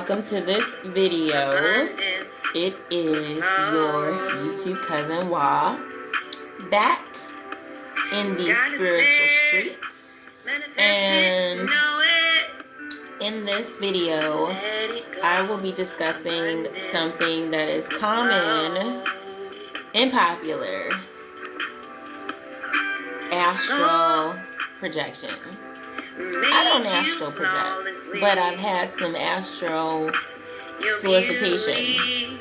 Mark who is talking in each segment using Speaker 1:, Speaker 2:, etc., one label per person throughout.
Speaker 1: welcome to this video. It is your YouTube cousin Wah back in the spiritual streets, and in this video I will be discussing something that is common and popular: astral projection. I don't astral project, but I've had some astral solicitation.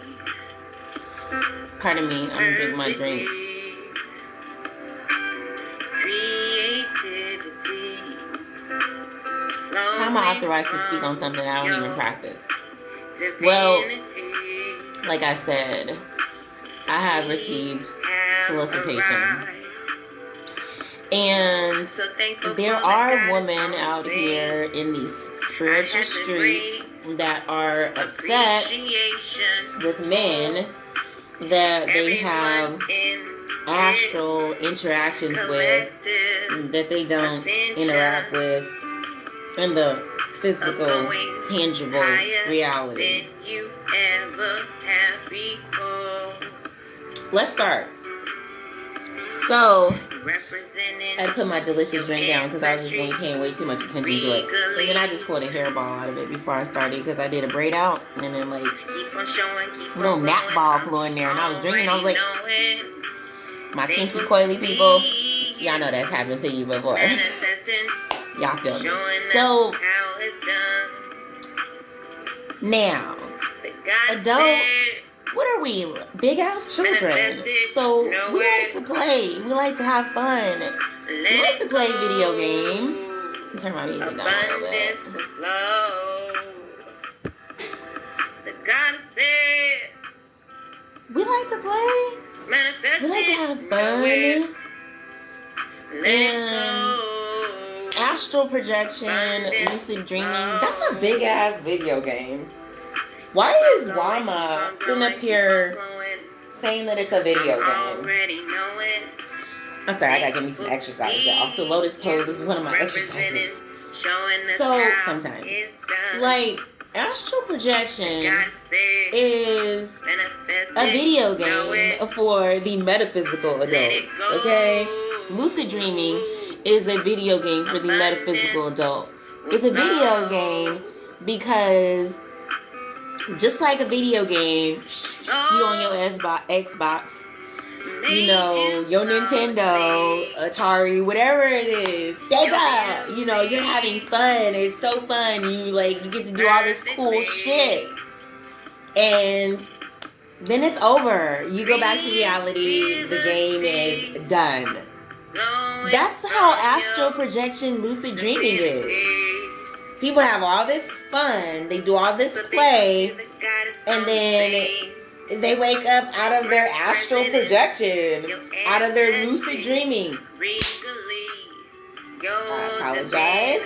Speaker 1: Pardon me, I'm drinking my drink. How am I authorized to speak on something I don't even practice? Well, like I said, I have received solicitation. And there are women out here in these spiritual streets that are upset with men that they have astral interactions with that they don't interact with in the physical, tangible reality. Let's start. So, I put my delicious drink down because I was just really paying way too much attention to it. And then I just pulled a hairball out of it before I started because I did a braid out. And then, like, a little mat ball flew in there. And I was drinking. I was like, my kinky coily people, y'all know that's happened to you before. Y'all feel me. So, now, adults, what are we? Big ass children. So we like to play. We like to have fun. We like to play video games. Turn my music down a little bit. We like to play. We like to have fun. And astral projection, lucid dreaming, that's a big ass video game. Why is Wama sitting up here saying that it's a video game? I'm sorry, I gotta give me some exercise, y'all. So lotus pose is one of my exercises. So sometimes, like, astral projection is a video game for the metaphysical adults, okay? Lucid dreaming is a video game for the metaphysical adults. It's a video game because just like a video game, you on your Xbox, you know, your Nintendo, Atari, whatever it is, Sega, you know, you're having fun. It's so fun. You get to do all this cool shit. And then it's over. You go back to reality. The game is done. That's how astral projection lucid dreaming is. People have all this fun, they do all this play, and then they wake up out of their astral projection, out of their lucid dreaming. I apologize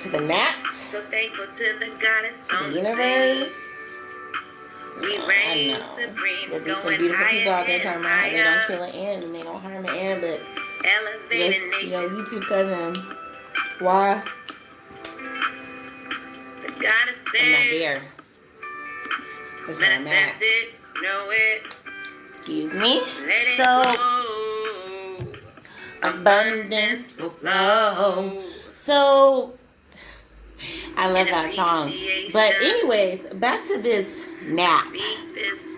Speaker 1: to the gnat, to the universe. I know there'll be some beautiful people out there talking about how they don't kill an ant and they don't harm an ant, but yes, you know, YouTube cousin, why? I'm not there. That's where I'm at. Excuse me. So, abundance will flow. So, I love that song. But anyways, back to this nap.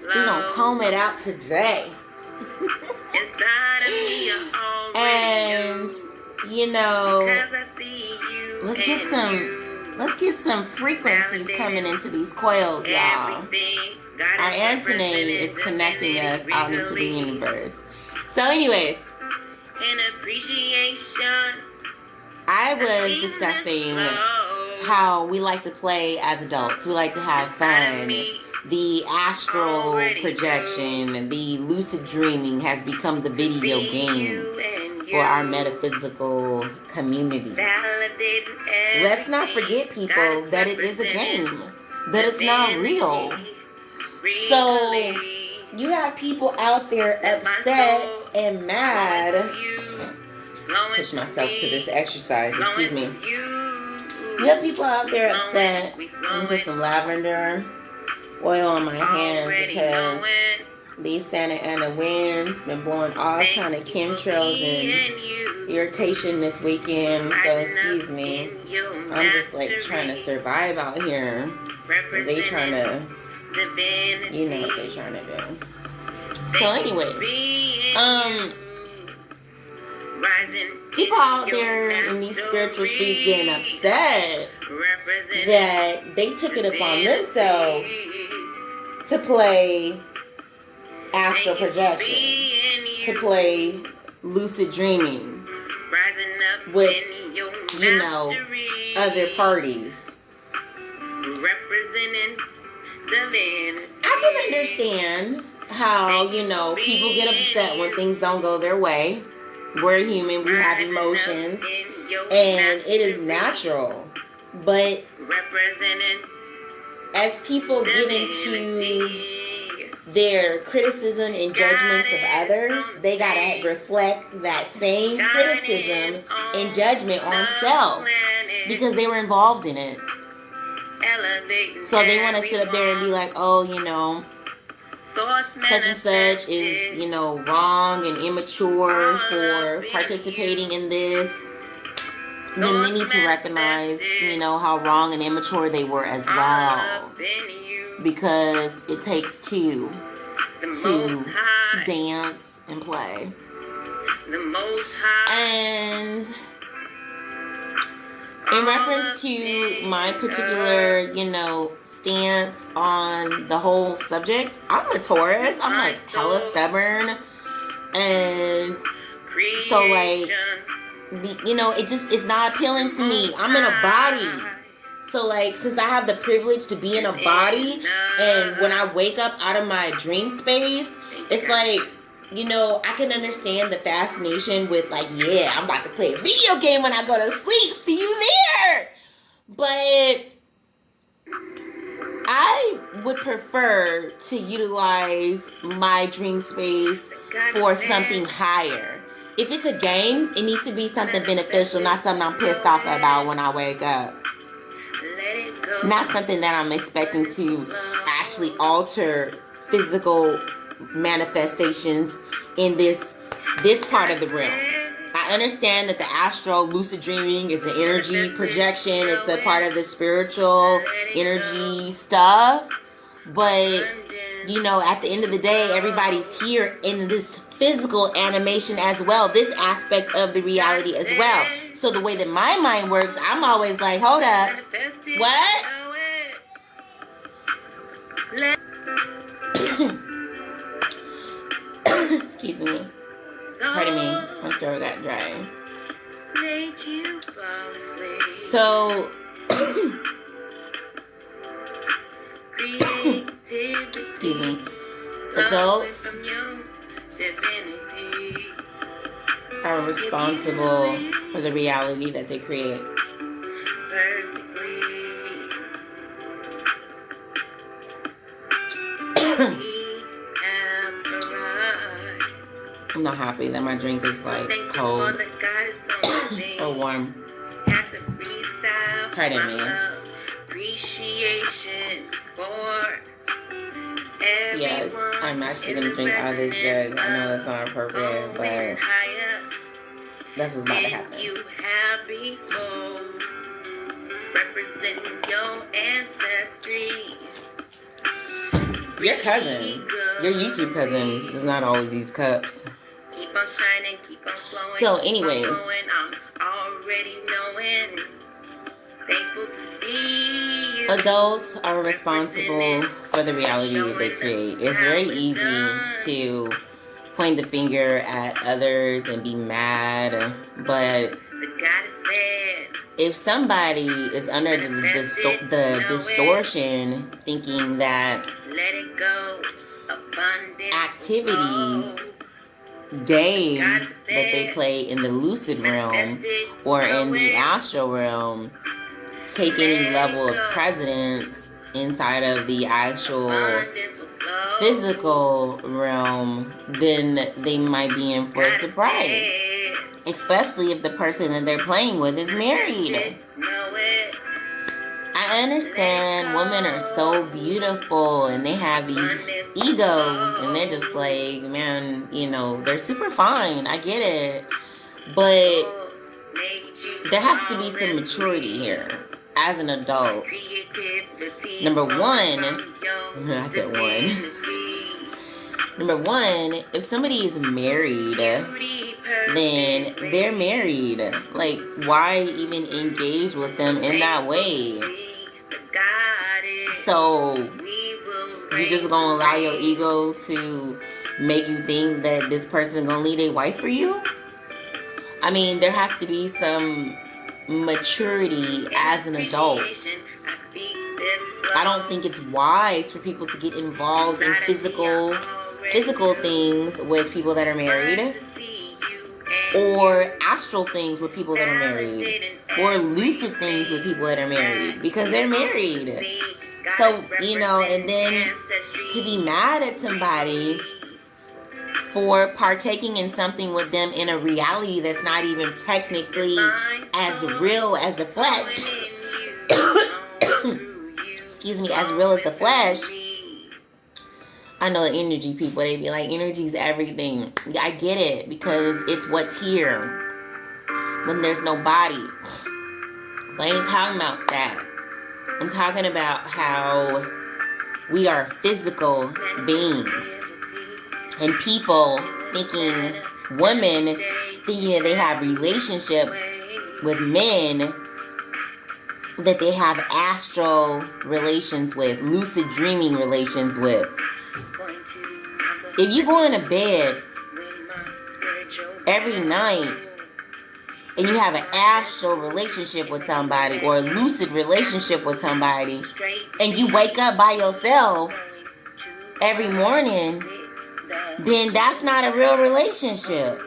Speaker 1: We're gonna comb it out today. And you know, let's get some frequencies coming into these coils, y'all. Our antennae is connecting us out into the universe. So anyways, I was discussing how we like to play as adults. We like to have fun. The astral projection, the lucid dreaming has become the video game for our metaphysical community. Let's not forget, people, that it is a game, that it's not real. So you have people out there upset and mad. Push myself to this exercise, excuse me. You have people out there upset. I'm gonna put some lavender oil on my hands because these Santa Ana winds been blowing all kind of chemtrails and irritation this weekend. So excuse me. I'm just like trying to survive out here. They trying to, you know what they trying to do. So anyways, people out there in these spiritual streets getting upset that they took it upon themselves to play Astral Projection, to play Lucid Dreaming with, you know, other parties. I can understand how, you know, people get upset when things don't go their way. We're human, we have emotions, and it is natural. But as people get into their criticism and judgments of others, they gotta reflect that same criticism and judgment on self because they were involved in it. So they want to sit up there and be like, oh, you know, such and such is, you know, wrong and immature for participating in this. Then they need to recognize, you know, how wrong and immature they were as well. Because it takes two to dance and play. And in reference to my particular, you know, stance on the whole subject, I'm a Taurus. I'm like hella stubborn. And so like, you know, it's not appealing to me. I'm in a body. So like, since I have the privilege to be in a body, and when I wake up out of my dream space, it's like, you know, I can understand the fascination with like, yeah, I'm about to play a video game when I go to sleep. See you there. But I would prefer to utilize my dream space for something higher. If it's a game, it needs to be something beneficial, not something I'm pissed off about when I wake up. Not something that I'm expecting to actually alter physical manifestations in this part of the realm. I understand that the astral lucid dreaming is an energy projection. It's a part of the spiritual energy stuff. But, you know, at the end of the day, everybody's here in this physical animation as well. This aspect of the reality as well. So the way that my mind works, I'm always like, hold up. What? Excuse me. Pardon me. My throat got dry. So, excuse me. Adults are responsible for the reality that they create. I'm not happy that my drink is like cold or warm. Pardon me. Yes, I'm actually gonna drink out of this jug. I know that's not appropriate, but that's what's about to happen. Your cousin, your YouTube cousin, does not always use cups. So, anyways, adults are responsible for the reality that they create. It's very easy to point the finger at others and be mad, but if somebody is under the distortion, thinking that activities, games that they play in the lucid realm or in the astral realm take any level of precedence inside of the actual physical realm, then they might be in for a surprise. Especially if the person that they're playing with is married. I understand women are so beautiful and they have these egos and they're just like, man, you know, they're super fine. I get it. But there has to be some maturity here as an adult. Number one, I said one. Number one, if somebody is married, then they're married. Like, why even engage with them in that way? So, you just gonna allow your ego to make you think that this person gonna leave their wife for you? I mean, there has to be some maturity as an adult. I don't think it's wise for people to get involved in physical things with people that are married, or astral things with people that are married, or lucid things with people that are married, because they're married. So, you know, and then to be mad at somebody for partaking in something with them in a reality that's not even technically as real as the flesh. Excuse me, as real as the flesh. I know the energy people, they be like, energy's everything. I get it, because it's what's here when there's no body. But I ain't talking about that. I'm talking about how we are physical beings. And people thinking, women thinking that they have relationships with men that they have astral relations with, lucid dreaming relations with. If you go into bed every night and you have an astral relationship with somebody or a lucid relationship with somebody, and you wake up by yourself every morning, then that's not a real relationship.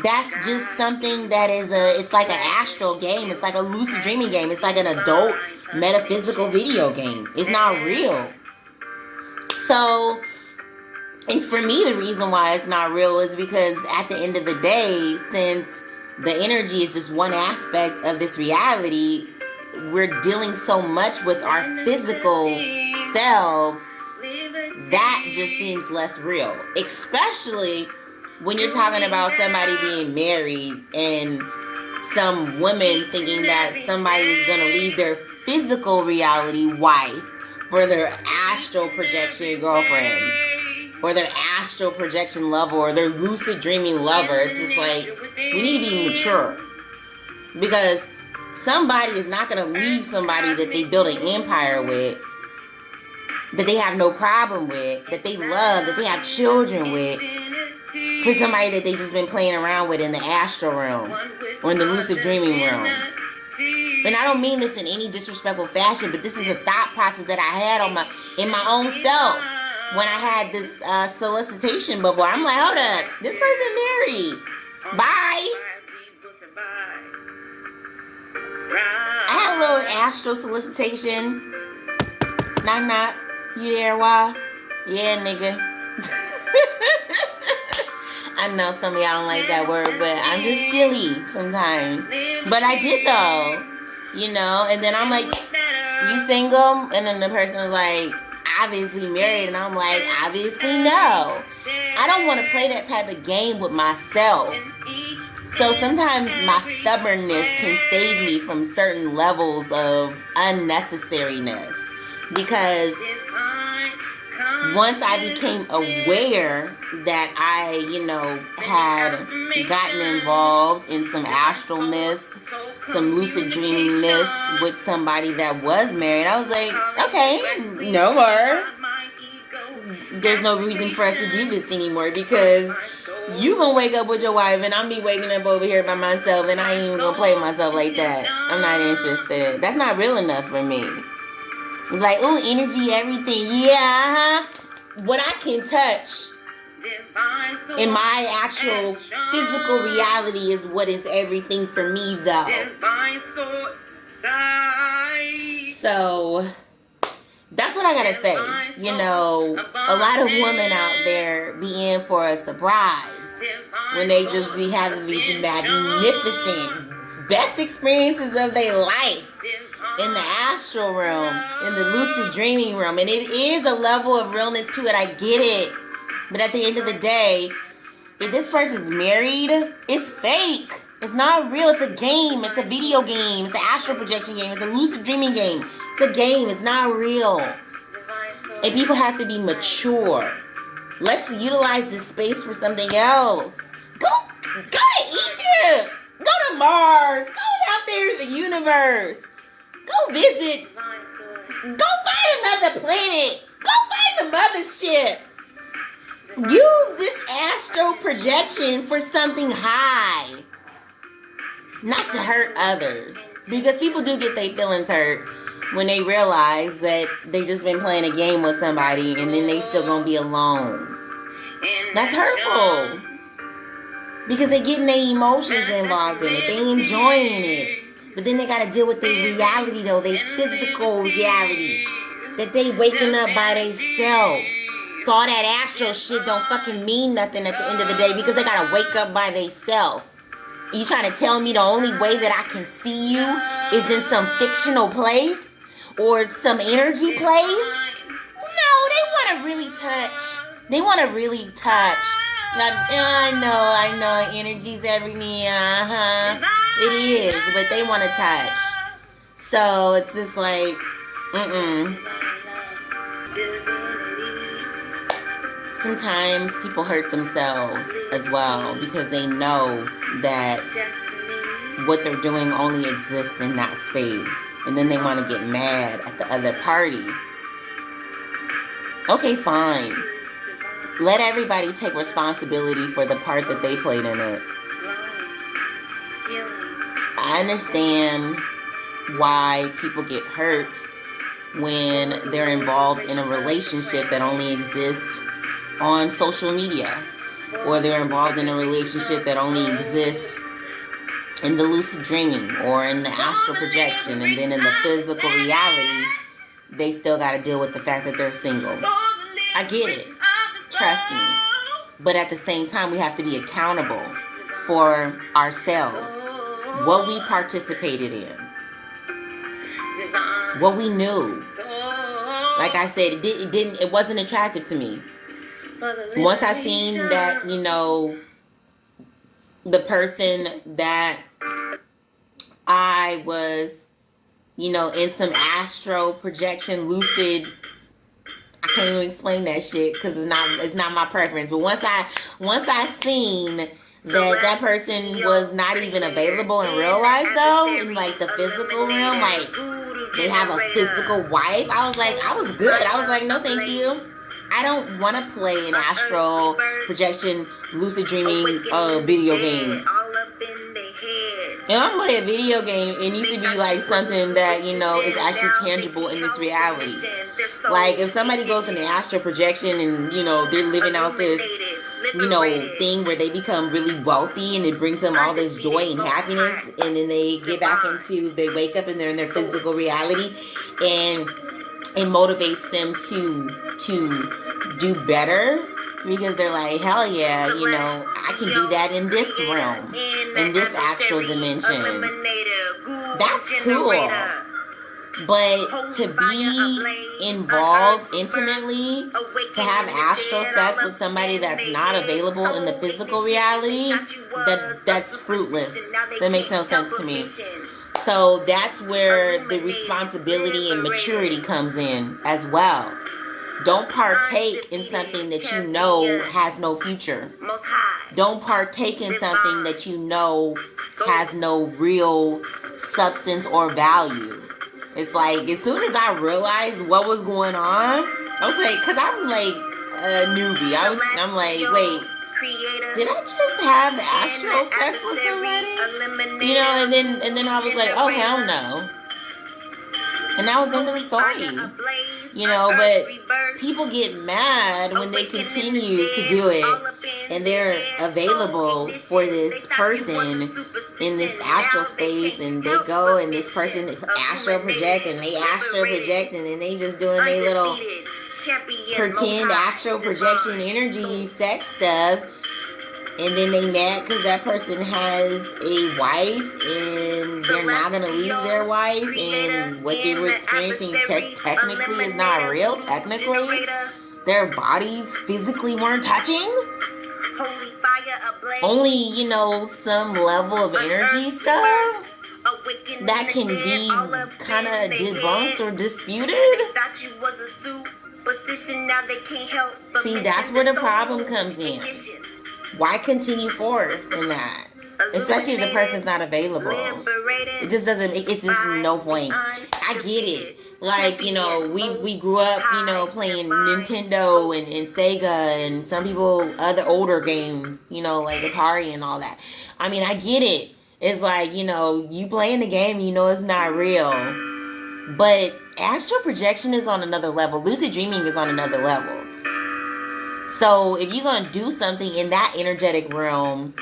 Speaker 1: That's just something that is it's like an astral game. It's like a lucid dreaming game. It's like an adult metaphysical video game. It's not real. So, and for me, the reason why it's not real is because at the end of the day, since the energy is just one aspect of this reality, we're dealing so much with our physical selves, that just seems less real. Especially when you're talking about somebody being married and some women thinking that somebody is going to leave their physical reality wife for their astral projection girlfriend, or their astral projection lover, or their lucid dreaming lover. It's just like, we need to be mature. Because somebody is not going to leave somebody that they built an empire with, that they have no problem with, that they love, that they have children with, for somebody that they just been playing around with in the astral realm or in the lucid dreaming realm. And I don't mean this in any disrespectful fashion, but this is a thought process that I had in my own self when I had this solicitation before. I'm like, hold up, this person married. Bye. I had a little astral solicitation. Knock knock. You there, why? Yeah, nigga. I know some of y'all don't like that word, but I'm just silly sometimes. But I did though, you know. And then I'm like, you single? And then the person was like, obviously married. And I'm like, obviously no. I don't want to play that type of game with myself. So sometimes my stubbornness can save me from certain levels of unnecessariness. Because once I became aware that I, you know, had gotten involved in some astralness, some lucid dreamingness with somebody that was married, I was like, okay, no more. There's no reason for us to do this anymore, because you gonna wake up with your wife and I'm be waking up over here by myself, and I ain't even gonna play with myself like that. I'm not interested. That's not real enough for me. Like, ooh, energy, everything. Yeah, what I can touch in my actual physical reality is what is everything for me, though. So, that's what I gotta say. You know, a lot of women out there be in for a surprise when they just be having these magnificent, best experiences of their life. in the astral realm, in the lucid dreaming realm. And it is a level of realness to it. I get it. But at the end of the day, if this person's married, it's fake. It's not real. It's a game. It's a video game. It's an astral projection game. It's a lucid dreaming game. It's a game. It's not real. And people have to be mature. Let's utilize this space for something else. Go to Egypt. Go to Mars. Go out there in the universe. Go visit. Go find another planet. Go find the mothership. Use this astral projection for something high. Not to hurt others. Because people do get their feelings hurt when they realize that they just been playing a game with somebody and then they still gonna be alone. That's hurtful. Because they getting their emotions involved in it. They enjoying it. But then they gotta deal with their reality though. Their physical reality. That they waking up by themselves. So all that astral shit don't fucking mean nothing at the end of the day because they gotta wake up by themselves. You trying to tell me the only way that I can see you is in some fictional place? Or some energy place? No, they want to really touch. They want to really touch. Now, I know, energy's everything, It is, but they want to touch. So, it's just like, Sometimes people hurt themselves as well because they know that what they're doing only exists in that space. And then they want to get mad at the other party. Okay, fine. Let everybody take responsibility for the part that they played in it. I understand why people get hurt when they're involved in a relationship that only exists on social media. Or they're involved in a relationship that only exists in the lucid dreaming or in the astral projection, and then in the physical reality, they still got to deal with the fact that they're single. I get it. Trust me. But at the same time, we have to be accountable for ourselves. What we participated in. What we knew. Like I said, it wasn't attractive to me. Once I seen that, the person that I was, in some astral projection, lucid, I can't even explain that shit because it's not my preference. But once I seen that person was not even available in real life though, in like the physical realm, like they have a physical wife, I was good. I was like, no thank you. I don't want to play an astral projection, lucid dreaming video game. If I'm playing a video game, it needs to be like something that, is actually tangible in this reality. Like if somebody goes in the astral projection and, they're living out this, thing where they become really wealthy and it brings them all this joy and happiness, and then they get back into, they wake up and they're in their physical reality, and it motivates them to do better because they're like, hell yeah, I can do that in this realm, in this actual dimension. That's cool. But to be involved intimately, to have astral sex with somebody that's not available in the physical reality, that's fruitless. That makes no sense to me. So that's where the responsibility and maturity comes in as well. Don't partake in something that you know has no future. Don't partake in something that you know has no real substance or value. It's like, as soon as I realized what was going on, I was like, because I'm like a newbie. I'm like, wait, did I just have astral sex with somebody? And then I was like, oh, hell no. And that was the end of the story. But people get mad when they continue to do it and they're available for this person in this astral space, and they go and this person astral project and they astral project, and then they just doing their little pretend astral projection energy sex stuff. and then they mad because that person has a wife and they're not going to leave their wife, and what they were experiencing technically is not real. Technically, their bodies physically weren't touching. Only, you know, some level of energy stuff that can be kind of debunked or disputed. See, that's where the problem comes in. Why continue forth in that? Especially if the person's not available. It just doesn't, it's just no point. I get it. Like, you know, we grew up, you know, playing Nintendo and Sega and some people, other older games, you know, like Atari and all that. I mean, I get it. It's like, you know, you playing the game, you know it's not real. But astral projection is on another level. Lucid dreaming is on another level. So if you're going to do something in that energetic realm,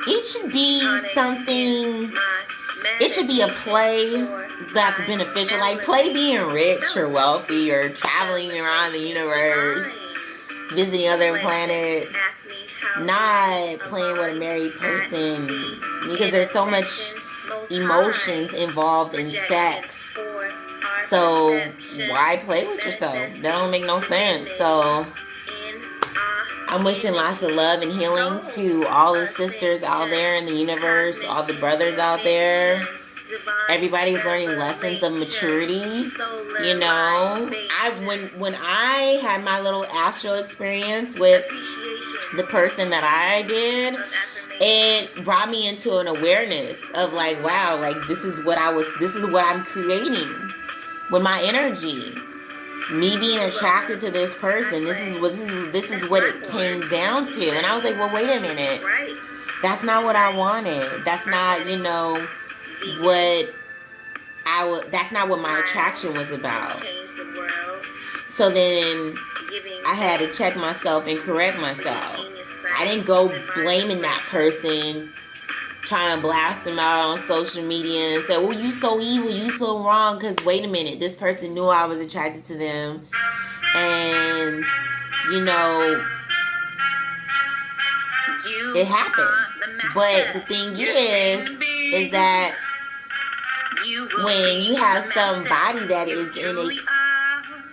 Speaker 1: it should be something, it should be a play that's beneficial. Like play being rich or wealthy or traveling around the universe, visiting other planets, not playing with a married person, because there's so much emotions involved in sex. So why play with yourself? That don't make no sense. So I'm wishing lots of love and healing to all the sisters out there in the universe, all the brothers out there. Everybody's learning lessons of maturity. You know, when I had my little astral experience with the person that I did, it brought me into an awareness of like, wow, like this is what I'm creating with my energy. Me being attracted to this person, this is what it came down to. And I was like, well, wait a minute. That's not what I wanted. That's not, you know, that's not what my attraction was about. So then I had to check myself and correct myself. I didn't go blaming that person, trying to blast them out on social media and say, well, you so evil, you so wrong, because wait a minute, this person knew I was attracted to them, and, you know, it happened. But the thing is that when you have somebody that is in a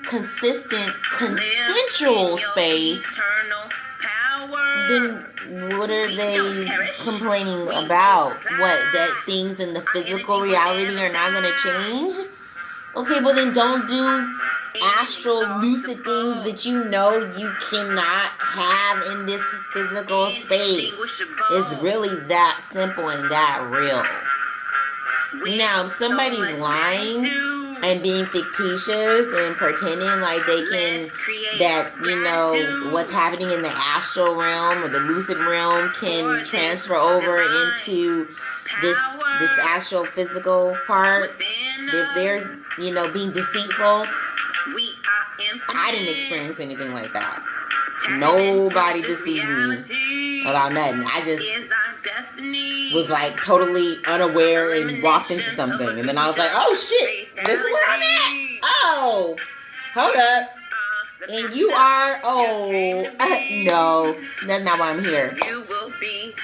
Speaker 1: consistent, consensual space, then what are they complaining about? What, that things in the physical reality are not going to change? Okay, well then don't do astral lucid things that you know you cannot have in this physical space. It's really that simple and that real. Now, if somebody's lying and being fictitious and pretending like they can, that, you know, what's happening in the astral realm or the lucid realm can transfer over into this actual physical part, if they're, you know, being deceitful, I didn't experience anything like that. Nobody deceived me about nothing. I just was like totally unaware and walked into something, and then I was like, oh shit, this is where I'm at. Oh, hold up. And you are, no, that's not why I'm here.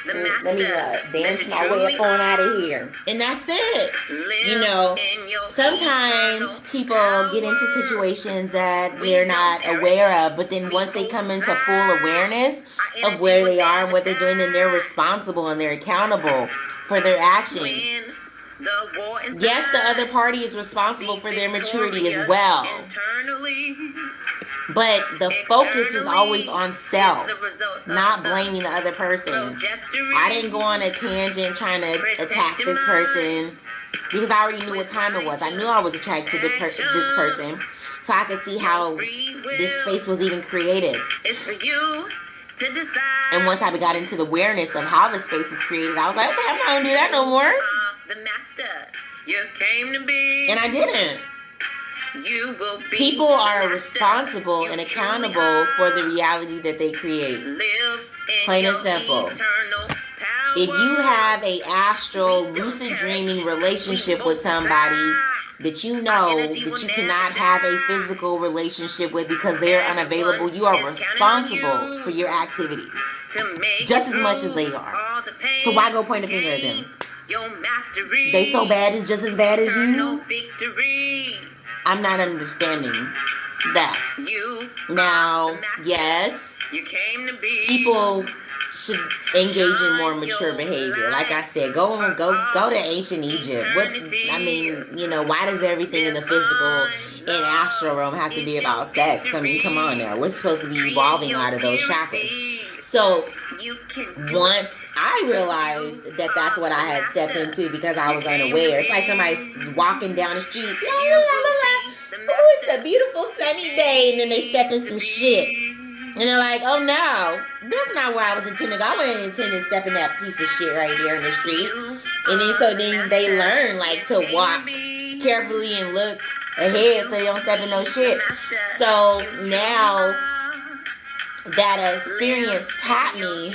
Speaker 1: Let me dance my way up on out of here. And that's it. You know, sometimes people get into situations that they're not aware of, but then once they come into full awareness of where they are and what they're doing, then they're responsible and they're accountable for their actions. Yes, the other party is responsible for their maturity as well. But the focus is always on self, not blaming the other person. I didn't go on a tangent trying to attack this person because I already knew what time it was. I knew I was attracted to this person, so I could see how this space was even created. And once I got into the awareness of how the space was created, I was like, okay, I'm not going to do that no more. And I didn't. People are responsible and accountable for the reality that they create. Plain and simple. If you have a astral lucid dreaming relationship with somebody that you know that you cannot have a physical relationship with because they're unavailable, you are responsible for your activities. just as much as they are. So why go point a finger at them? They so bad it's just as bad as you? I'm not understanding that. Now, yes, people should engage in more mature behavior. Like I said, go to ancient Egypt. I mean, you know, why does everything in the physical and astral realm have to be about sex? I mean, come on now. We're supposed to be evolving out of those chakras. So once I realized that that's what I had stepped into because I was unaware. It's like somebody's walking down the street. La, la, la, la, la. Oh, it's a beautiful sunny day. And then they step in some shit. And they're like, oh no, that's not where I was intending. I wasn't intending to step in that piece of shit right there in the street. And then so then they learn like to walk carefully and look ahead so they don't step in no shit. So now that experience taught me,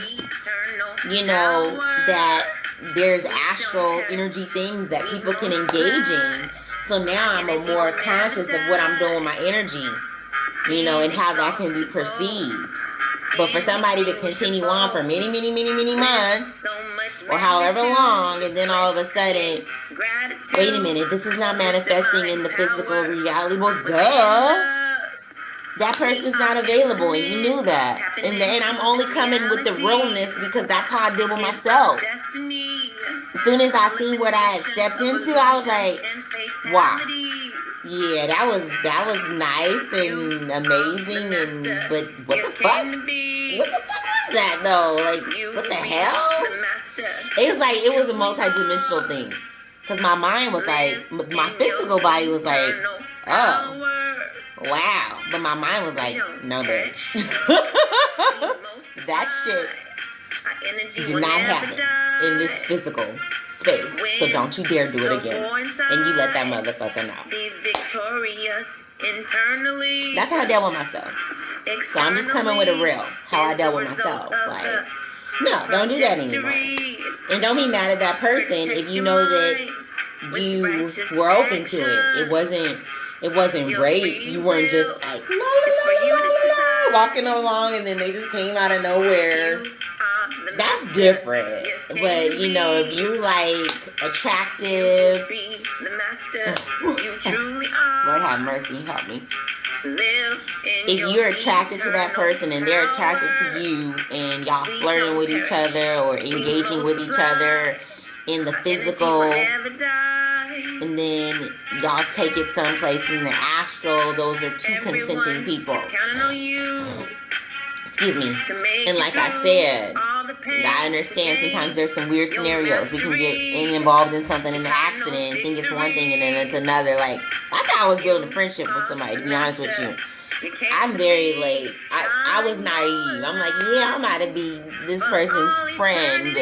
Speaker 1: you know, that there's astral energy things that people can engage in. So now I'm more conscious of what I'm doing with my energy, you know, and how that can be perceived. But for somebody to continue on for many, many, many, many months, or however long, and then all of a sudden, wait a minute, this is not manifesting in the physical reality. Well, duh. That person's not available, and you knew that. And then I'm only coming with the realness because that's how I deal with myself. As soon as I seen what I had stepped into, I was like, wow. Yeah, that was nice and amazing, but what the fuck? What the fuck was that though? Like, what the hell? It was a multi-dimensional thing. Cause my mind was like, my physical body was like, oh, wow. But my mind was like, no bitch. That shit did not happen in this physical space. So don't you dare do it again. And you let that motherfucker know. That's how I dealt with myself. So I'm just coming with a real, how I dealt with myself. Like, no, don't do that anymore. And don't be mad at that person if you know that you were open to it. It wasn't rape. You weren't just like, la, la, la, la, la, walking along and then they just came out of nowhere. That's different. But, you know, if you like attractive, Lord have mercy, help me. If you're attracted to that person and they're attracted to you and y'all flirting with each other or engaging with each other in the physical, and then y'all take it someplace in the astral, those are two consenting people. Excuse me. And like I said, I understand sometimes there's some weird scenarios. We can get involved in something in the accident, think it's one thing and then it's another. Like, I thought I was building a friendship with somebody, to be honest with you. I'm very like, I was naive. I'm like, yeah, I'm about to be this person's friend.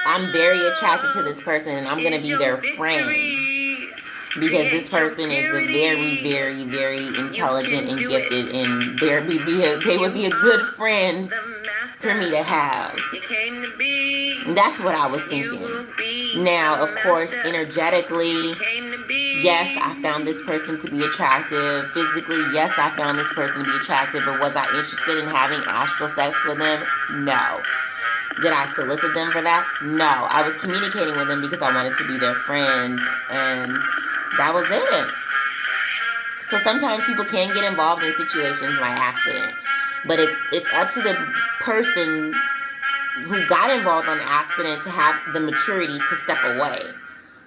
Speaker 1: I'm very attracted to this person and I'm going to be their friend. Because this person is a very, very, very intelligent and gifted, and they would be a good friend for me to have. And that's what I was thinking. Now, of course, energetically, yes, I found this person to be attractive. Physically, yes, I found this person to be attractive, but was I interested in having astral sex with them? No. Did I solicit them for that? No. I was communicating with them because I wanted to be their friend, and that was it. So sometimes people can get involved in situations by accident. But it's up to the person who got involved on the accident to have the maturity to step away.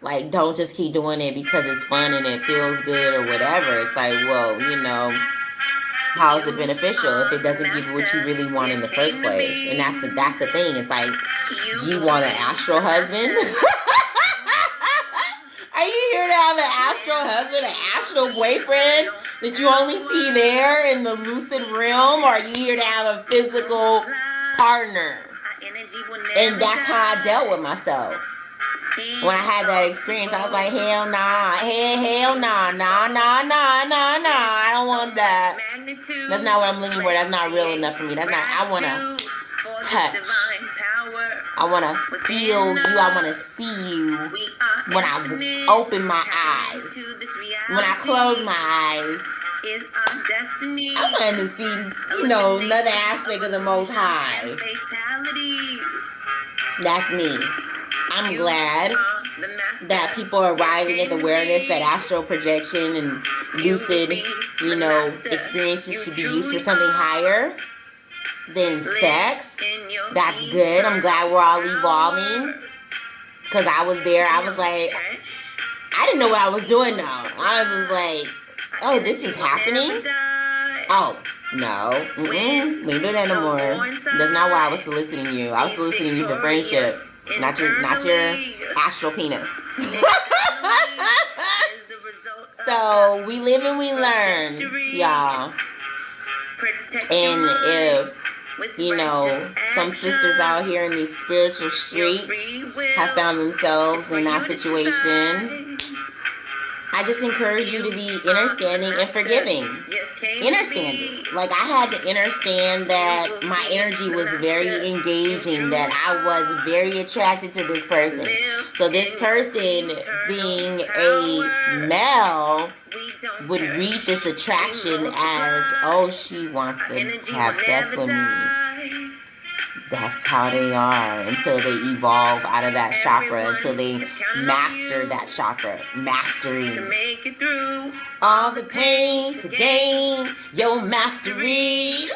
Speaker 1: Like, don't just keep doing it because it's fun and it feels good or whatever. It's like, well, you know, how is it beneficial if it doesn't give you what you really want in the first place? And that's the thing. It's like, do you want an astral husband? Are you here to have an astral husband, an astral boyfriend that you only see there in the lucid realm? Or are you here to have a physical partner? And that's how I dealt with myself. When I had that experience, I was like, hell nah, hell nah, nah, I don't want that. That's not what I'm looking for. That's not real enough for me. That's not, I want to touch. I want to feel you. I want to see you when I open my eyes. When I close my eyes,
Speaker 2: is our destiny.
Speaker 1: I wanted to see, you know, another aspect of the Most High. That's me. I'm glad that people are arriving at the awareness that astral projection and lucid, you know, experiences should be used for something higher than sex. That's good. I'm glad we're all evolving. Because I was there. I was like, I didn't know what I was doing now. I was just like, oh, this is happening? Oh, no. We don't do that no more. That's not why I was soliciting you. I was soliciting you for friendship. Not your astral penis. So we live and we learn, y'all. And if, you know, some sisters out here in these spiritual streets have found themselves in that situation, I just encourage you to be understanding and forgiving. Understanding. Like, I had to understand that my energy was very engaging, that I was very attracted to this person. So this person, being a male, would read this attraction as, oh, she wants to have sex with me. That's how they are until they evolve out of that chakra, until they master that chakra. Mastering.
Speaker 2: To make it through
Speaker 1: all the pain to gain your mastery.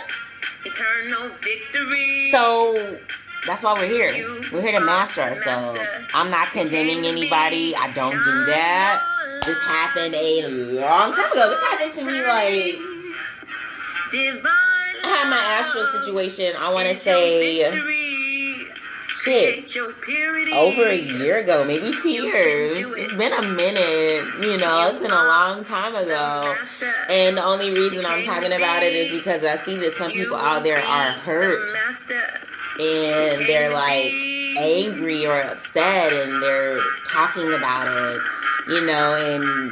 Speaker 2: Eternal victory.
Speaker 1: So that's why we're here. We're here to master ourselves. I'm not condemning anybody. I don't do that. This happened a long time ago. This happened to me like... I had my astral situation, I want to say, shit, over a year ago, maybe 2 years. It's been a minute, you know, it's been a long time ago. And the only reason I'm talking about it is because I see that some people out there are hurt. And they're like angry or upset and they're talking about it, you know, and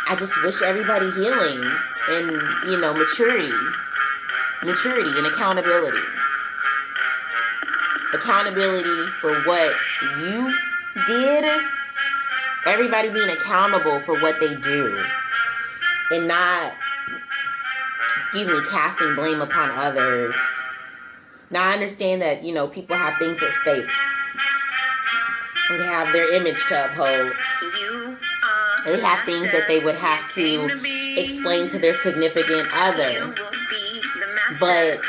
Speaker 1: I just wish everybody healing and, you know, maturity and accountability. Accountability for what you did. Everybody being accountable for what they do. And not, casting blame upon others. Now, I understand that, you know, people have things at stake. They have their image to uphold. They have things that they would have to explain to their significant other. But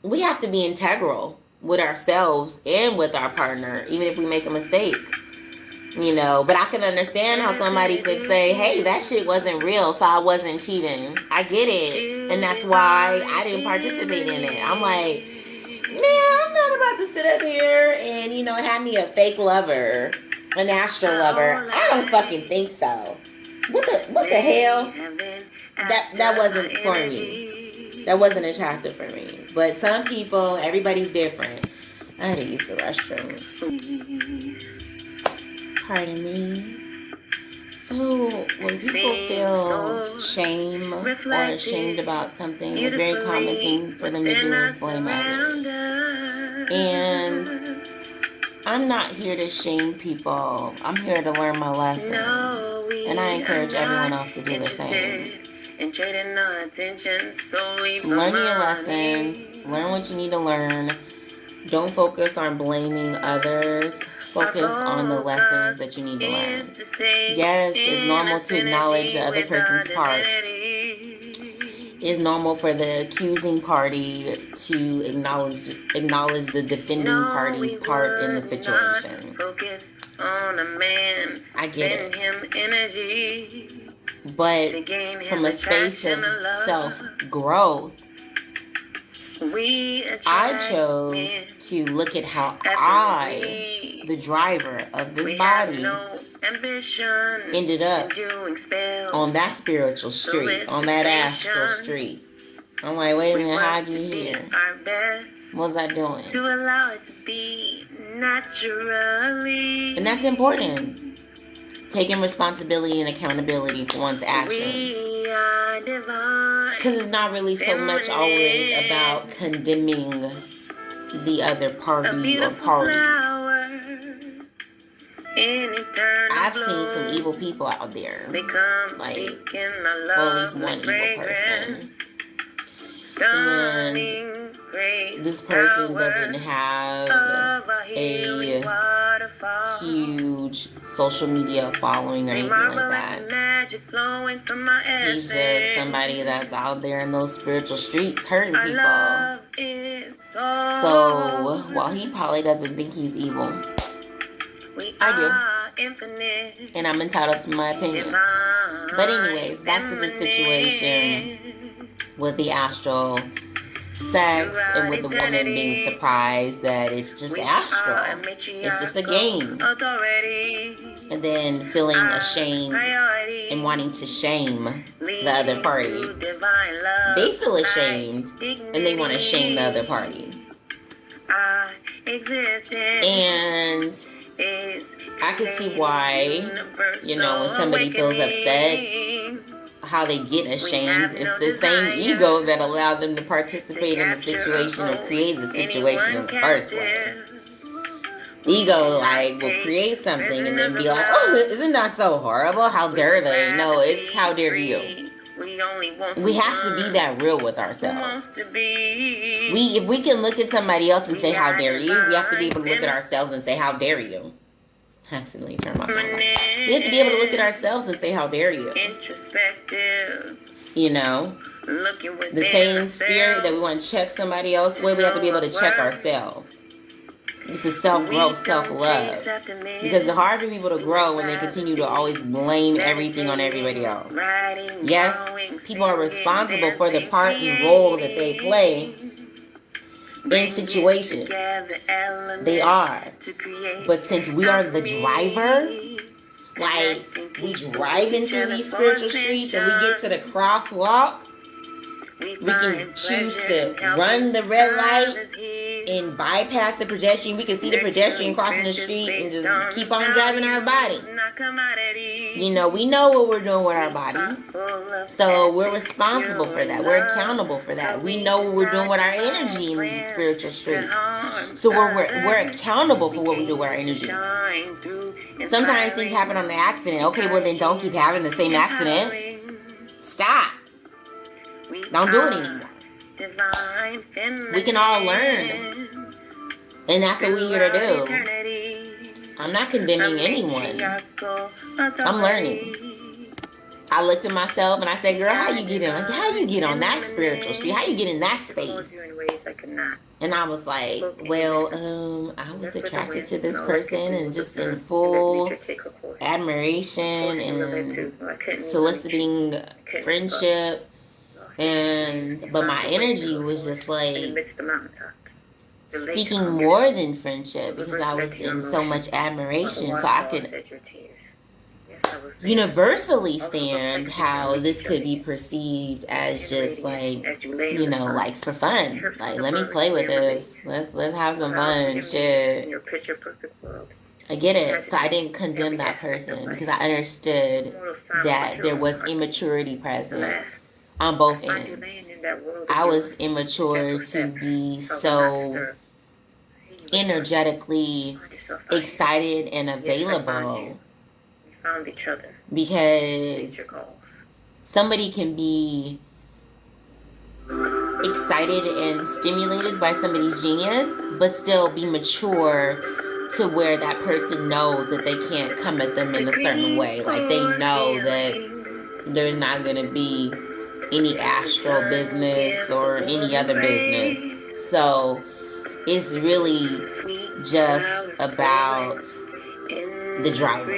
Speaker 1: we have to be integral with ourselves and with our partner, even if we make a mistake. You know, but I can understand how somebody could say, hey, that shit wasn't real, so I wasn't cheating. I get it. And that's why I didn't participate in it. I'm like, man, I'm not about to sit up here and, you know, have me a fake lover, an astral lover. I don't fucking think so. What the hell? That wasn't for me. That wasn't attractive for me. But some people, everybody's different. I had to use the restroom. Pardon me. So, when people feel shame or ashamed about something, a very common thing for them to do is blame others. And I'm not here to shame people. I'm here to learn my lessons. And I encourage everyone else to do the same. Learn your lessons. Learn what you need to learn. Don't focus on blaming others. Focus on the lessons that you need to learn. Yes, it's normal to acknowledge the other person's part. It's normal for the accusing party to acknowledge the defending party's part in the situation.
Speaker 2: Focus on a man.
Speaker 1: I get
Speaker 2: it.
Speaker 1: But from a space of self-growth, I chose to look at how I, the driver of this body, ended up on that spiritual street, on that astral street. I'm like, wait a minute, how'd you here? What was I doing?
Speaker 2: To allow it to be naturally.
Speaker 1: And that's important. Taking responsibility and accountability for one's actions. Because it's not really so much always about condemning the other party or parties. I've seen some evil people out there. Like, well, at least one evil person. And this person doesn't have a huge social media following or anything like that. He's just somebody that's out there in those spiritual streets hurting people. So, while he probably doesn't think he's evil, I do. And I'm entitled to my opinion. But anyways, back to the situation with the astral sex and with the woman being surprised that it's just astral. It's just a game. And then feeling ashamed and wanting to shame the other party. They feel ashamed and they want to shame the other party. And I can see why, you know, when somebody feels upset, how they get ashamed. It's the same ego that allowed them to participate in the situation or create the situation in the first place. Ego, like, will create something and then be like, oh, isn't that so horrible? How dare they? No, it's how dare you. We have to be that real with ourselves. If we can look at somebody else and say, how dare you, we have to be able to look at ourselves and say, how dare you. I accidentally turned my phone off. We have to be able to look at ourselves and say, how dare you. You know, the same spirit that we want to check somebody else with, we have to be able to check ourselves. It's a self-growth, self-love. Because it's hard for people to grow when they continue to always blame everything on everybody else. Yes, people are responsible for the part and role that they play in situations. They are. But since we are the driver, like, we drive into these spiritual streets and we get to the crosswalk, we can choose to run the red light and bypass the pedestrian. We can see the pedestrian crossing the street and just keep on driving our body. You know, we know what we're doing with our bodies. So we're responsible for that. We're accountable for that. We know what we're doing with our energy in these spiritual streets. So we're accountable for what we do with our energy. Sometimes things happen on an accident. Okay, well then don't keep having the same accident. Stop. Don't do it anymore. We can all learn. And that's what we're here to do. I'm not condemning anyone. I'm learning. I looked at myself and I said, girl, how you get on that spiritual street? How you get in that space? And I was like, well, I was attracted to this person and just in full admiration and soliciting friendship. But my energy was just like speaking more than friendship because I was in so much admiration. So I could universally stand how this could be perceived as just like, you know, like for fun. Like, let me play with this. Let's have some fun. Shit. I get it. So I didn't condemn that person because I understood that there was immaturity present on both ends. I was immature to be so energetically excited and available because somebody can be excited and stimulated by somebody's genius but still be mature to where that person knows that they can't come at them in a certain way. Like, they know that there's not going to be any astral business or any other business. So it's really just about the driver,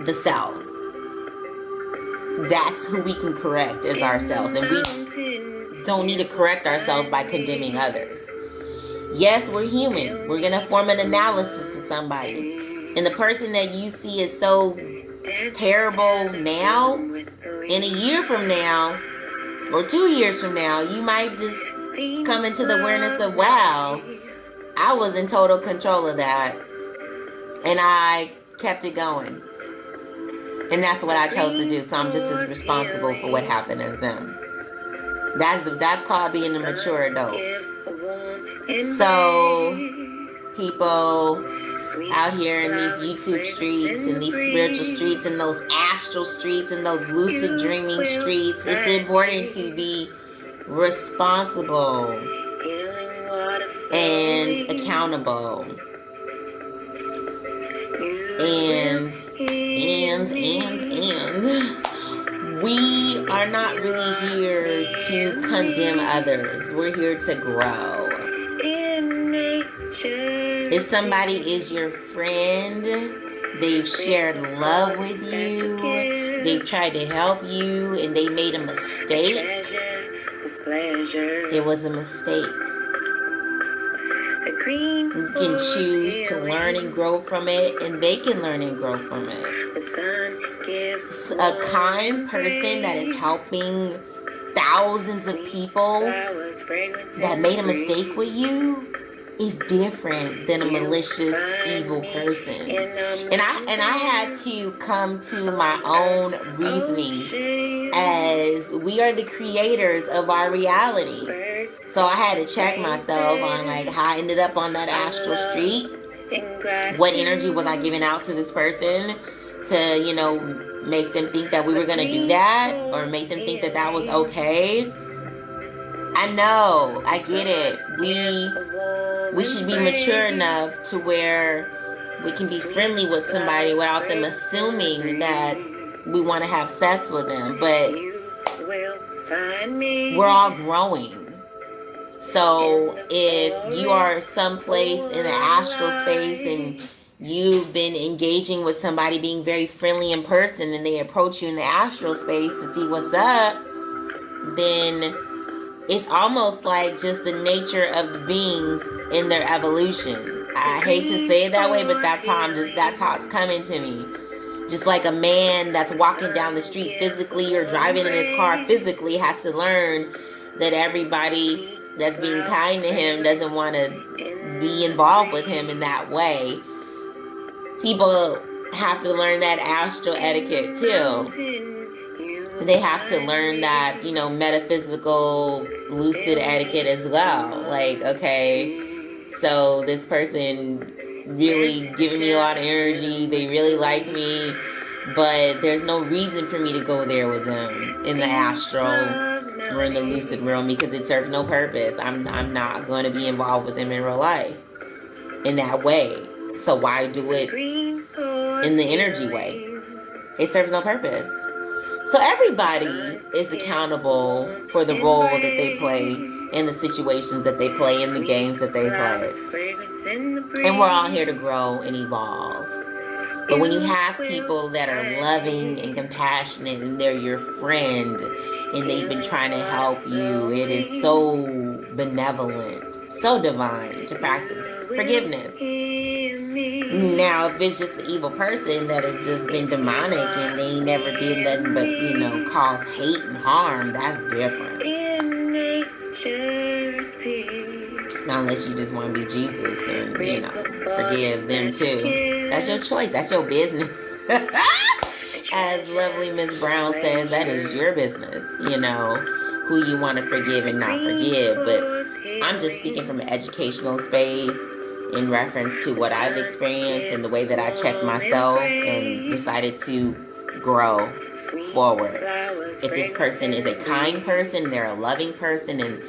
Speaker 1: the self. That's who we can correct as ourselves. And we don't need to correct ourselves by condemning others. Yes, we're human. We're going to form an analysis to somebody. And the person that you see is so terrible now, in a year from now or 2 years from now, you might just come into the awareness of, wow, I was in total control of that and I kept it going, and that's what I chose to do. So I'm just as responsible for what happened as them. That's called being a mature adult. So people out here in these YouTube streets and these spiritual streets and those astral streets and those lucid dreaming streets. It's important to be responsible and accountable. And we are not really here to condemn others. We're here to grow. If somebody is your friend, they've shared love with you, they've tried to help you, and they made a mistake, it was a mistake. You can choose to learn and grow from it, and they can learn and grow from it. A kind person that is helping thousands of people that made a mistake with you is different than a malicious, evil person. And I had to come to my own reasoning, as we are the creators of our reality. So I had to check myself on like how I ended up on that astral street. What energy was I giving out to this person to, you know, make them think that we were going to do that, or make them think that that was okay? I know, I get it. We should be mature enough to where we can be friendly with somebody without them assuming that we want to have sex with them. But we're all growing. So if you are someplace in the astral space and you've been engaging with somebody being very friendly in person, and they approach you in the astral space to see what's up, then it's almost like just the nature of the beings in their evolution. I hate to say it that way, but that's how it's coming to me. Just like a man that's walking down the street physically or driving in his car physically has to learn that everybody that's being kind to him doesn't want to be involved with him in that way. People have to learn that astral etiquette too. They have to learn that, you know, metaphysical, lucid etiquette as well. Like, okay, so this person really giving me a lot of energy, they really like me, but there's no reason for me to go there with them in the astral or in the lucid realm, because it serves no purpose. I'm not going to be involved with them in real life in that way. So why do it in the energy way? It serves no purpose. So everybody is accountable for the role that they play in the situations that they play, in the games that they play. And we're all here to grow and evolve. But when you have people that are loving and compassionate, and they're your friend, and they've been trying to help you, it is so benevolent, so divine to practice forgiveness. Now, if it's just an evil person that has just been demonic and they never did nothing but, you know, cause hate and harm, that's different. Not unless you just want to be Jesus and, you know, forgive them too. That's your choice. That's your business. As lovely Miss Brown says, that is your business, you know, who you want to forgive and not forgive. But I'm just speaking from an educational space in reference to what I've experienced and the way that I checked myself and decided to grow forward. If this person is a kind person, they're a loving person, and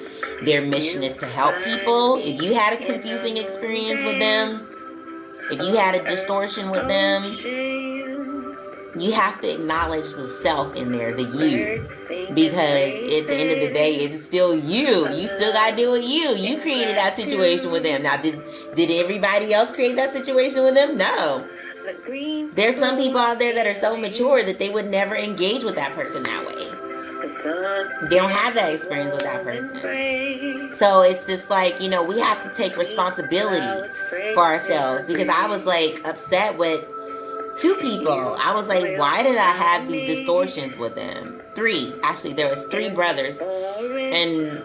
Speaker 1: their mission is to help people, if you had a confusing experience with them, if you had a distortion with them, you have to acknowledge the self in there, the you. Because at the end of the day, it's still you. You still got to deal with you. You created that situation with them. Now, did everybody else create that situation with them? No. There's some people out there that are so mature that they would never engage with that person that way. They don't have that experience with that person. So it's just like, you know, we have to take responsibility for ourselves. Because I was like upset with 2 people. I was like, why did I have these distortions with them? 3. Actually, there was 3 brothers. And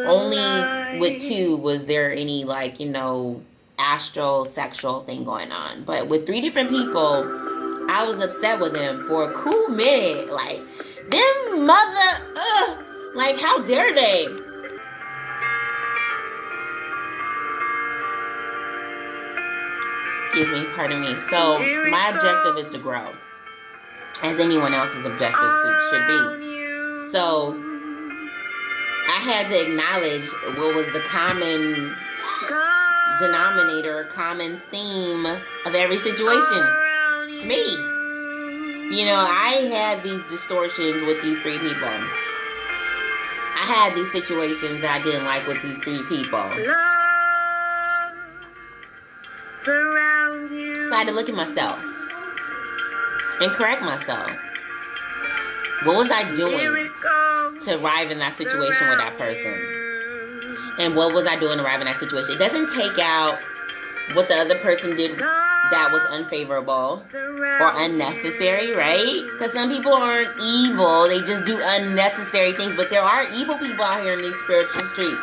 Speaker 1: only with 2 was there any, like, you know, astral sexual thing going on. But with 3 different people, I was upset with them for a cool minute. Like, them like, how dare they? Excuse me, pardon me. So my objective is to grow, as anyone else's objective should be. So I had to acknowledge what was the common denominator, common theme of every situation. Me. You know, I had these distortions with these 3 people. I had these situations that I didn't like with these 3 people. So I had to look at myself and correct myself. What was I doing to arrive in that situation with that person? And what was I doing to arrive in that situation? It doesn't take out what the other person did that was unfavorable or unnecessary, right? Because some people aren't evil. They just do unnecessary things. But there are evil people out here in these spiritual streets.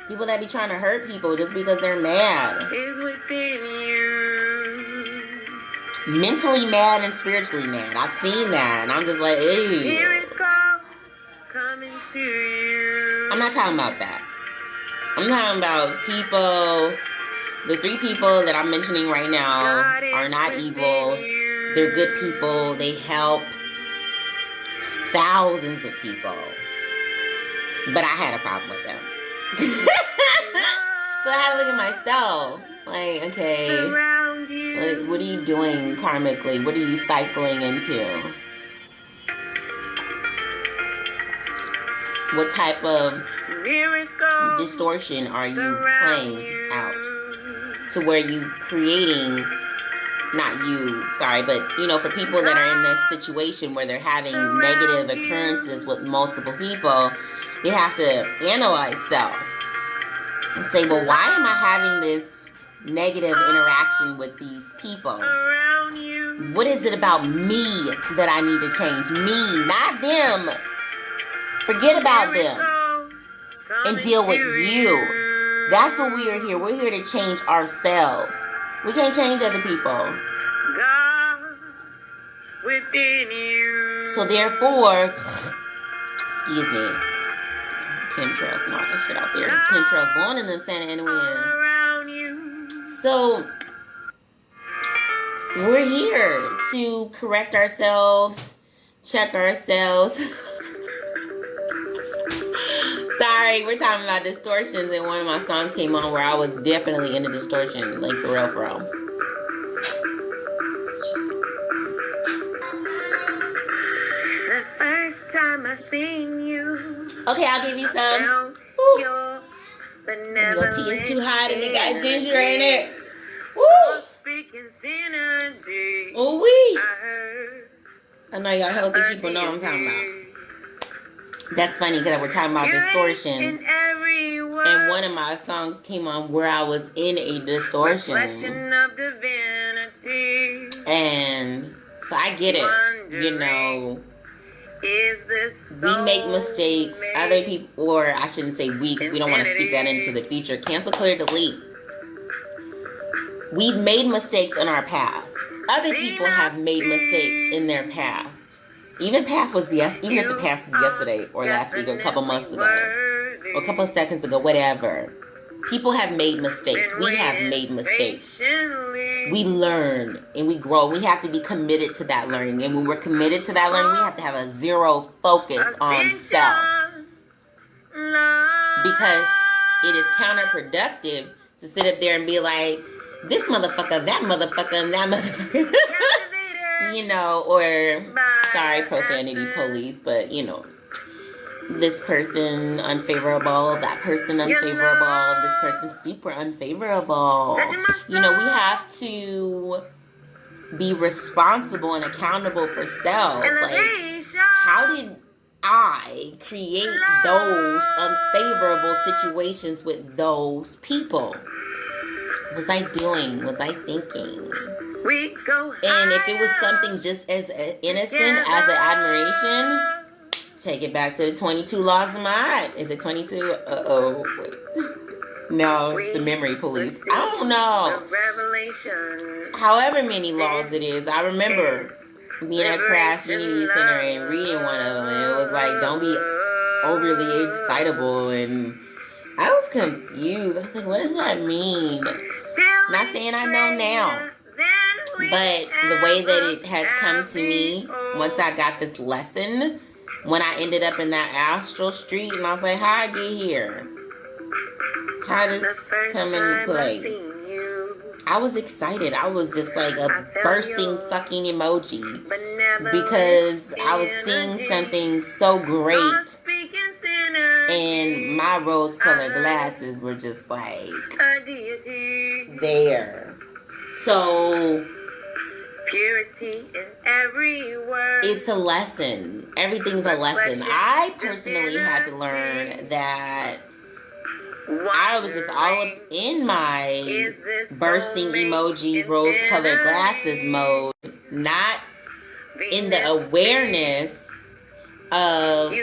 Speaker 1: People that be trying to hurt people just because they're mad. Mentally mad and spiritually mad. I've seen that. And I'm just like, ew. I'm not talking about that. I'm talking about people. The 3 people that I'm mentioning right now are not evil. They're good people. They help thousands of people. But I had a problem with them. So I had to look at myself. Like, okay, like, what are you doing karmically? What are you cycling into? What type of distortion are you playing out? To where you creating, not you, sorry, but, you know, for people that are in this situation where they're having negative occurrences with multiple people, they have to analyze self and say, well, why am I having this negative interaction with these people? What is it about me that I need to change? Me, not them. Forget about them and deal with you. That's what we are here. We're here to change ourselves. We can't change other people.
Speaker 2: God within you.
Speaker 1: So therefore, excuse me, chemtrails, not that shit out there. Chemtrails blowing in them Santa Ana winds. So we're here to correct ourselves, check ourselves. Sorry, we're talking about distortions, and one of my songs came on where I was definitely in a distortion, like for real, for real.
Speaker 2: The first time I seen you.
Speaker 1: Okay, I'll give you some. Your tea is too hot and it got ginger in it. Woo! Ooh wee! I know y'all healthy people know what I'm talking about. That's funny because we're talking about distortions. And one of my songs came on where I was in a distortion. And so I get it. You know, we make mistakes. Other people, or I shouldn't say we, because we don't want to speak that into the future. Cancel, clear, delete. We've made mistakes in our past. Other people have made mistakes in their past. Even if the past was yesterday or last week or a couple months ago or a couple of seconds ago, whatever. People have made mistakes. We have made mistakes. We learn and we grow. We have to be committed to that learning. And when we're committed to that learning, we have to have a zero focus on self. Because it is counterproductive to sit up there and be like, this motherfucker, that motherfucker, and that motherfucker. You know, or, sorry, profanity police, but, you know, this person unfavorable, that person unfavorable, this person super unfavorable. You know, we have to be responsible and accountable for self. Like, how did I create those unfavorable situations with those people? What was I doing? Was I thinking? And if it was something just as innocent as an admiration, take it back to the 22 laws of mind. Is it 22? Uh-oh. Wait. No, it's the memory police. I don't know. However many laws it is, I remember being at Crash Unity Center and reading one of them, and it was like, don't be overly excitable, and I was confused. I was like, what does that mean? Not saying I know now, but the way that it has come to me once I got this lesson, when I ended up in that astral street, and I was like, how I get here? How does this come into play? I was excited. I was just like a bursting fucking emoji because I was seeing something so great, and my rose-colored glasses were just like there. So
Speaker 2: purity in every word.
Speaker 1: It's a lesson. Everything's a lesson. I personally had to learn that I was just all up in my bursting emoji, rose-colored glasses mode, not in the awareness of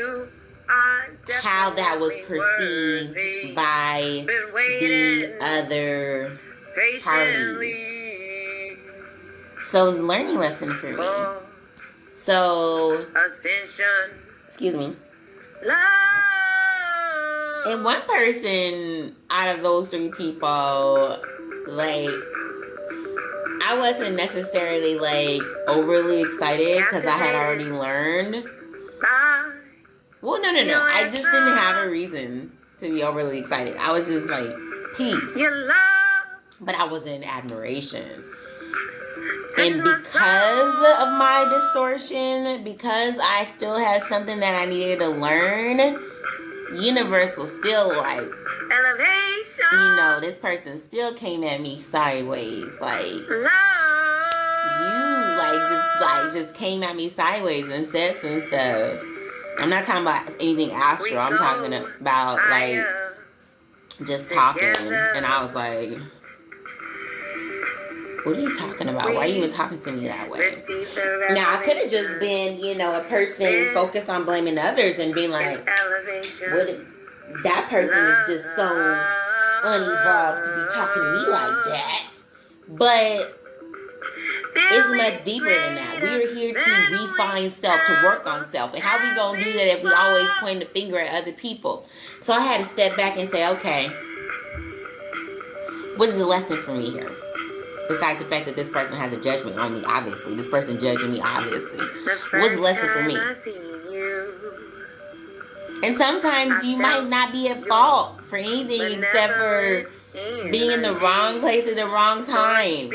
Speaker 1: how that was perceived by the other parties. So it was a learning lesson for me. So, excuse me. And one person out of those three people, like, I wasn't necessarily, like, overly excited because I had already learned. Well, no. I just didn't have a reason to be overly excited. I was just like, peace. But I was in admiration. And because of my distortion, because I still had something that I needed to learn, universe was still like, elevation. You know, this person still came at me sideways. Like, you just came at me sideways and said some stuff. I'm not talking about anything astral. I'm talking about, like, just talking. And I was like, what are you talking about? Why are you even talking to me that way? Now, I could have just been, you know, a person focused on blaming others and being like, that person is just so unevolved to be talking to me like that. But it's much deeper than that. We are here to refine self, to work on self. And how we gonna do that if we always point the finger at other people? So I had to step back and say, okay, what is the lesson for me here? Besides the fact that this person has a judgment on me, obviously. This person judging me, obviously. What's the lesson for me? And sometimes you might not be at fault for anything except for being in the wrong place at the wrong time.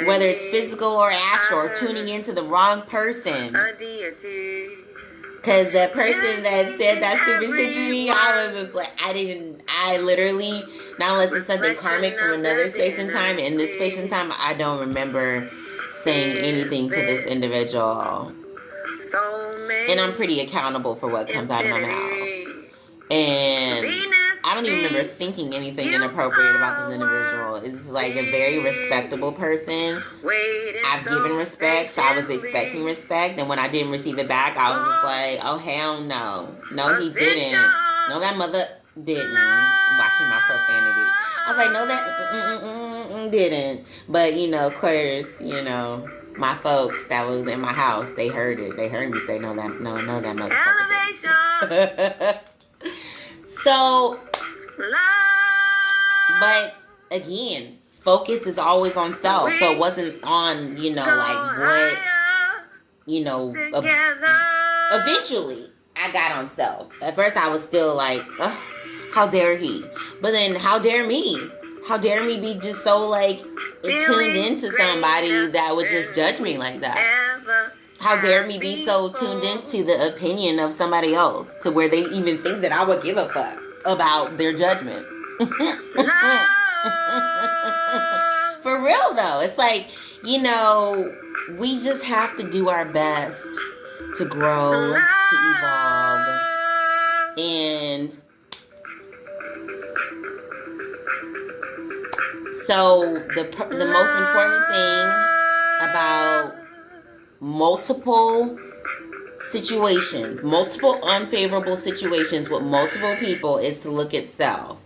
Speaker 1: Whether it's physical or astral, or tuning into the wrong person. Because the person that said that stupid shit to me, I was just like, I literally, not unless it's something karmic from another space and time, in this space and time, I don't remember saying anything to this individual. And I'm pretty accountable for what comes out of my mouth. And I don't even remember thinking anything inappropriate about this individual. It's like a very respectable person. I've given respect, so I was expecting respect. And when I didn't receive it back, I was just like, oh, hell no. No, he didn't. No, that mother didn't. I'm watching my profanity. I was like, no, that didn't. But, you know, of course, you know, my folks that was in my house, they heard it. They heard me say, no, that motherfucker didn't. So, but again, focus is always on self. So it wasn't on, you know, like what, you know, eventually I got on self. At first I was still like, oh, how dare he? But then how dare me? How dare me be just so like tuned into somebody that would just judge me like that? How dare me be so tuned into the opinion of somebody else to where they even think that I would give a fuck about their judgment. For real though, it's like, you know, we just have to do our best to grow, to evolve, and so the most important thing about multiple situations, multiple unfavorable situations with multiple people is to look at self.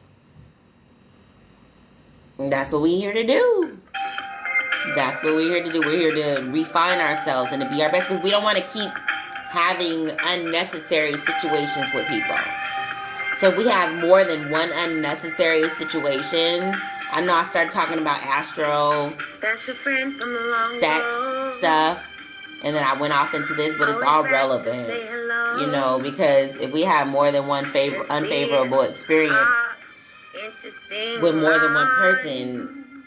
Speaker 1: And that's what we're here to do. That's what we're here to do. We're here to refine ourselves and to be our best because we don't want to keep having unnecessary situations with people. So if we have more than one unnecessary situation, I know I started talking about astral,
Speaker 2: Special friend from the long
Speaker 1: sex
Speaker 2: road.
Speaker 1: stuff, and then I went off into this, but it's
Speaker 2: Always
Speaker 1: all
Speaker 2: back to
Speaker 1: relevant,
Speaker 2: say hello.
Speaker 1: you know, because if we have more than one unfavorable experience
Speaker 2: Interesting
Speaker 1: with more than one
Speaker 2: mind.
Speaker 1: person,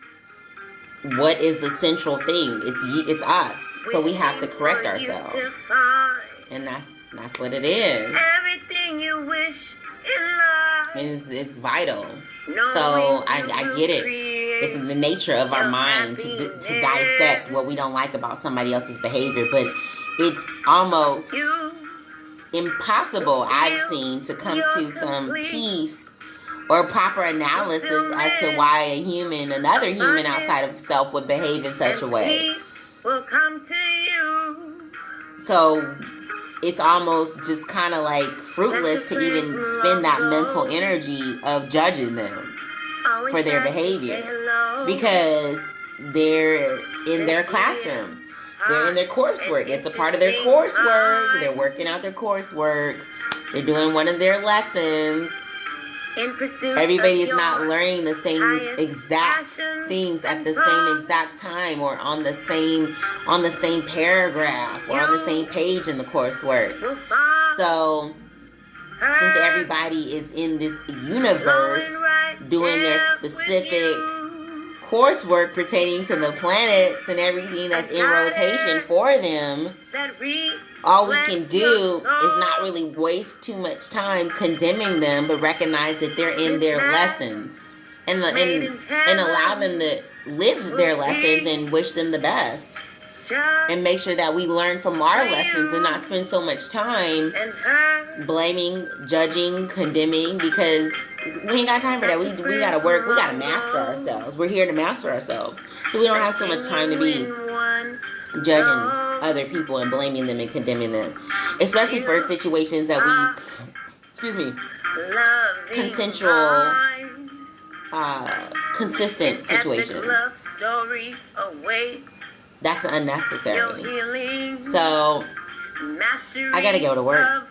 Speaker 1: what is the central thing? It's us. So we have to correct
Speaker 2: Wishing for you
Speaker 1: ourselves.
Speaker 2: to find
Speaker 1: And that's what it is.
Speaker 2: everything you wish in life.
Speaker 1: It's vital.
Speaker 2: Knowing
Speaker 1: So I
Speaker 2: you
Speaker 1: get it.
Speaker 2: create
Speaker 1: It's in the nature of our
Speaker 2: your
Speaker 1: mind to
Speaker 2: happiness.
Speaker 1: dissect what we don't like about somebody else's behavior, but it's almost
Speaker 2: You
Speaker 1: impossible, I've seen, to come to some peace or proper analysis as to why another human outside of self would behave in such a way.
Speaker 2: will come to you.
Speaker 1: So it's almost just kind of like fruitless to even spend that mental energy of judging them for their behavior, because they're in their classroom, they're in their coursework, it's a part of their coursework, they're working out their coursework, they're doing one of their lessons. Everybody is not learning the same exact things at the same exact time, or on the same paragraph, or on the same page in the coursework. So since everybody is in this universe doing their specific coursework pertaining to the planets and everything that's in rotation for them, all we can do is not really waste too much time condemning them, but recognize that they're in their lessons, and allow them to live their lessons and wish them the best, and make sure that we learn from our lessons and not spend so much time blaming, judging, condemning, because we ain't got time for that. We gotta work, we gotta master ourselves. We're here to master ourselves. So we don't have so much time to be judging other people and blaming them and condemning them. Especially for situations that consensual, consistent situations. That's unnecessary. So I gotta go to work.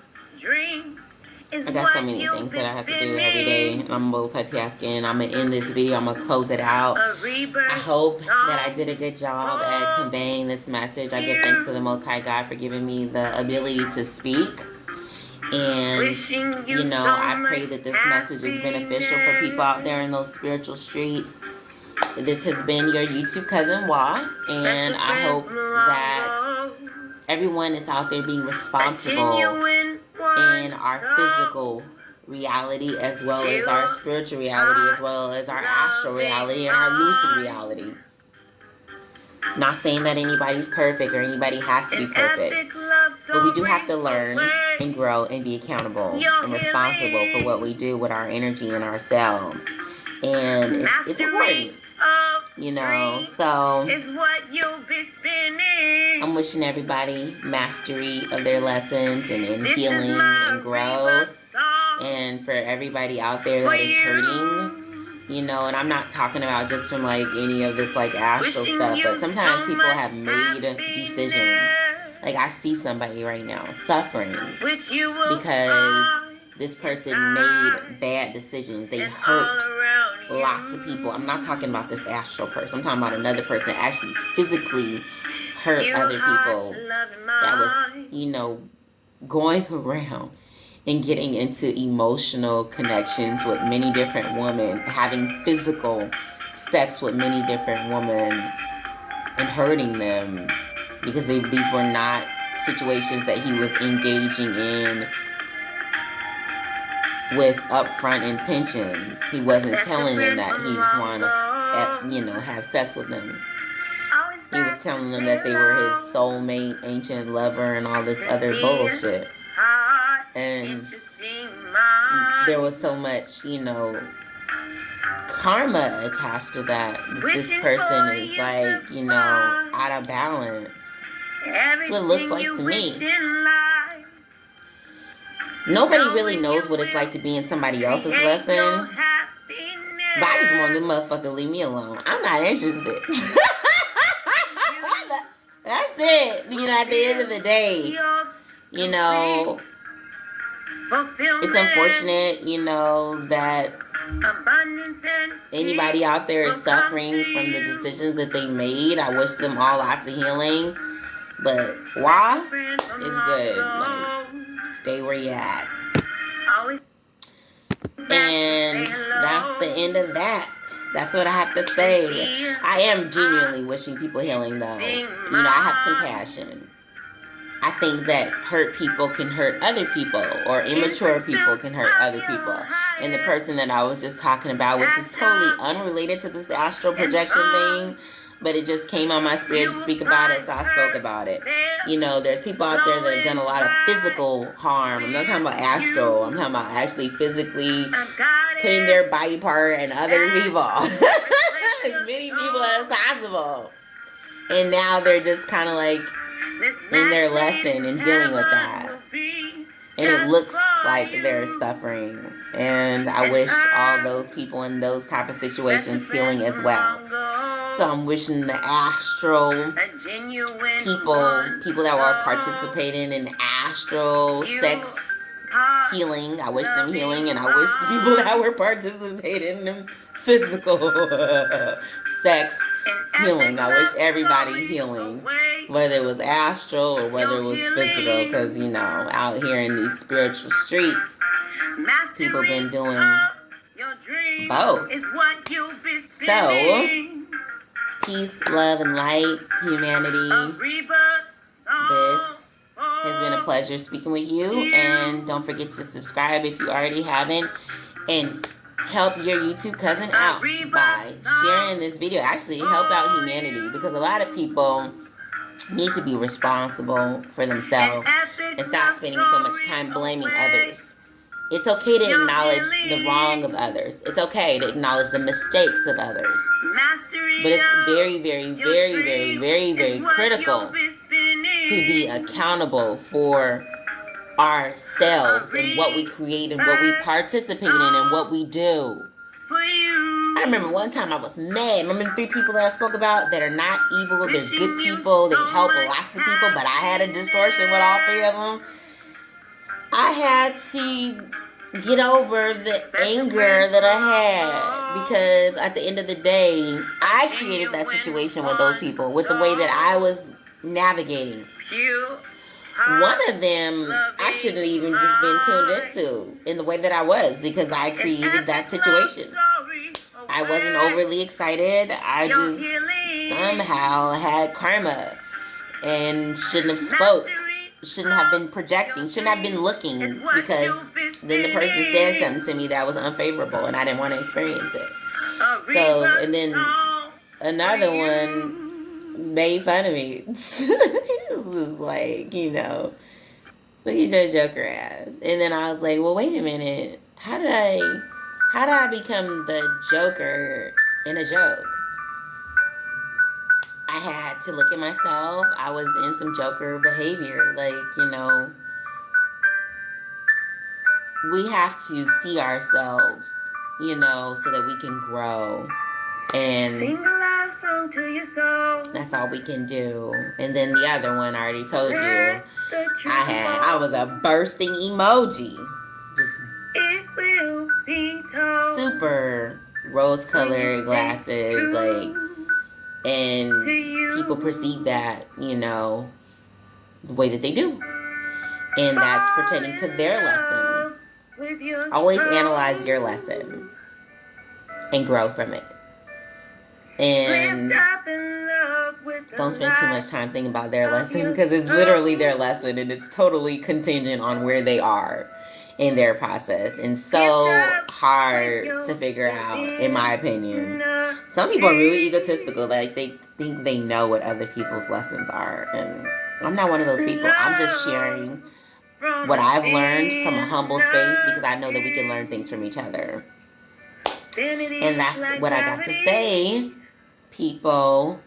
Speaker 1: I got so many things that I have to do every day, and I'm multitasking. I'm going to end this video. I'm going to close it out. I hope that I did a good job at conveying this message. I give thanks to the Most High God for giving me the ability to speak. And, you know, I pray that this message is beneficial for people out there in those spiritual streets. This has been your YouTube cousin, Wa, and I hope that everyone is out there being responsible in our physical reality, as well as our spiritual reality, as well as our astral reality and our lucid reality. Not saying that anybody's perfect or anybody has to be perfect, but we do have to learn and grow and be accountable and responsible for what we do with our energy and ourselves. And it's important, you know. So I'm wishing everybody mastery of their lessons and healing and growth. And for everybody out there that is hurting, you know, and I'm not talking about just from like any of this like astral stuff, but sometimes people have made decisions. Like I see somebody right now suffering because this person made bad decisions. They hurt lots of people. I'm not talking about this astral person. I'm talking about another person that actually physically hurt other people. That was, you know, going around and getting into emotional connections with many different women, having physical sex with many different women, and hurting them because these were not situations that he was engaging in with upfront intentions. He wasn't telling them that he just wanted to, you know, have sex with them. He was telling them that they were his soulmate, ancient lover, and all this other bullshit. And there was so much, you know, karma attached to that. This person is like, you know, out of balance. What it looks like to me. Nobody really knows what it's like to be in somebody else's lesson. But I just want the motherfucker leave me alone. I'm not interested. That's it. You know, at the end of the day, you know, it's unfortunate, you know, that
Speaker 2: abundance and
Speaker 1: Anybody out there is suffering from the decisions that they made, I wish them all lots of healing. But why? It's good. Like, stay where you at. And that's the end of that. That's what I have to say. I am genuinely wishing people healing, though. You know, I have compassion. I think that hurt people can hurt other people, or immature people can hurt other people. And the person that I was just talking about, which is totally unrelated to this astral projection thing, but it just came on my spirit to speak about it, so I spoke about it. You know, there's people out there that have done a lot of physical harm. I'm not talking about astral. I'm talking about actually physically putting their body part in other people. As many people as possible. And now they're just kind of like in their lesson and dealing with that. And it looks like they're suffering. And I wish all those people in those type of situations healing as well. So I'm wishing the astral people that were participating in astral sex healing, I wish them healing. And I wish the people that were participating in physical sex healing, I wish everybody healing, whether it was astral or whether it was physical, because, you know, out here in these spiritual streets, people been doing both. So, peace, love, and light, humanity. This has been a pleasure speaking with you, and don't forget to subscribe if you already haven't, and help your YouTube cousin out by sharing this video. Actually, help out humanity, because a lot of people need to be responsible for themselves and stop spending so much time blaming others. It's okay to acknowledge the wrong of others. It's okay to acknowledge the mistakes of others. But it's very, very, very, very, very, very critical to be accountable for ourselves and what we create and what we participate in and what we do. I remember one time I was mad. Remember the 3 people that I spoke about that are not evil, they're good people, they help lots of people, but I had a distortion with all 3 of them. I had to get over the anger that I had, because at the end of the day, I created that situation with those people, with the way that I was navigating. One of them I shouldn't even just been tuned into in the way that I was, because I created that situation. I wasn't overly excited. I just somehow had karma and shouldn't have spoke. Shouldn't have been projecting. Shouldn't have been looking, because then the person said something to me that was unfavorable and I didn't want to experience it. So, and then another one made fun of me. It was like, you know, look at your joker ass. And then I was like, well, wait a minute. How did I become the joker in a joke? I had to look at myself. I was in some joker behavior. Like, you know, we have to see ourselves, you know, so that we can grow. And
Speaker 2: sing a love song to your soul.
Speaker 1: That's all we can do. And then the other one, I already told you, I was a bursting emoji. Just
Speaker 2: it will be told.
Speaker 1: Super rose-colored glasses, like, and people perceive that, you know, the way that they do. And that's pertaining to their lesson. Always analyze your lesson and grow from it. And don't spend too much time thinking about their lesson, because it's literally their lesson and it's totally contingent on where they are in their process, and so hard to figure out, in my opinion. Some people are really egotistical, like they think they know what other people's lessons are, and I'm not one of those people. I'm just sharing what I've learned from a humble space, because I know that we can learn things from each other. And that's what I got to say, people,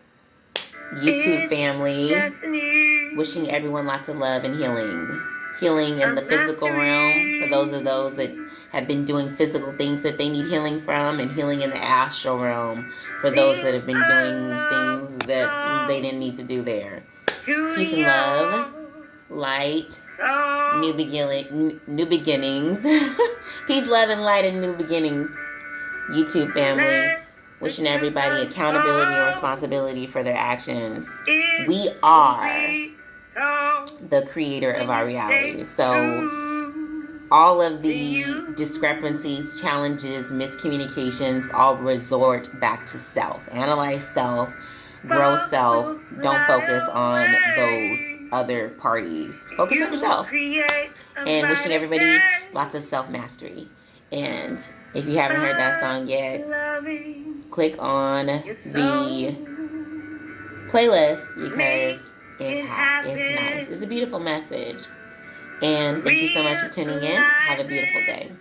Speaker 1: YouTube family. Wishing everyone lots of love and healing. Healing in the physical realm for those that have been doing physical things that they need healing from, and healing in the astral realm for those that have been doing things that they didn't need to do there. Peace and love, light, new beginnings. Peace, love, and light, and new beginnings. YouTube family. Wishing everybody accountability and responsibility for their actions. We are the creator of our reality. So all of the discrepancies, challenges, miscommunications all resort back to self. Analyze self, grow self. Don't focus on those other parties. Focus on yourself. And wishing everybody lots of self-mastery. And if you haven't heard that song yet, click on the playlist because it's hot, it's nice, it's a beautiful message. And thank you so much for tuning in. Have a beautiful day.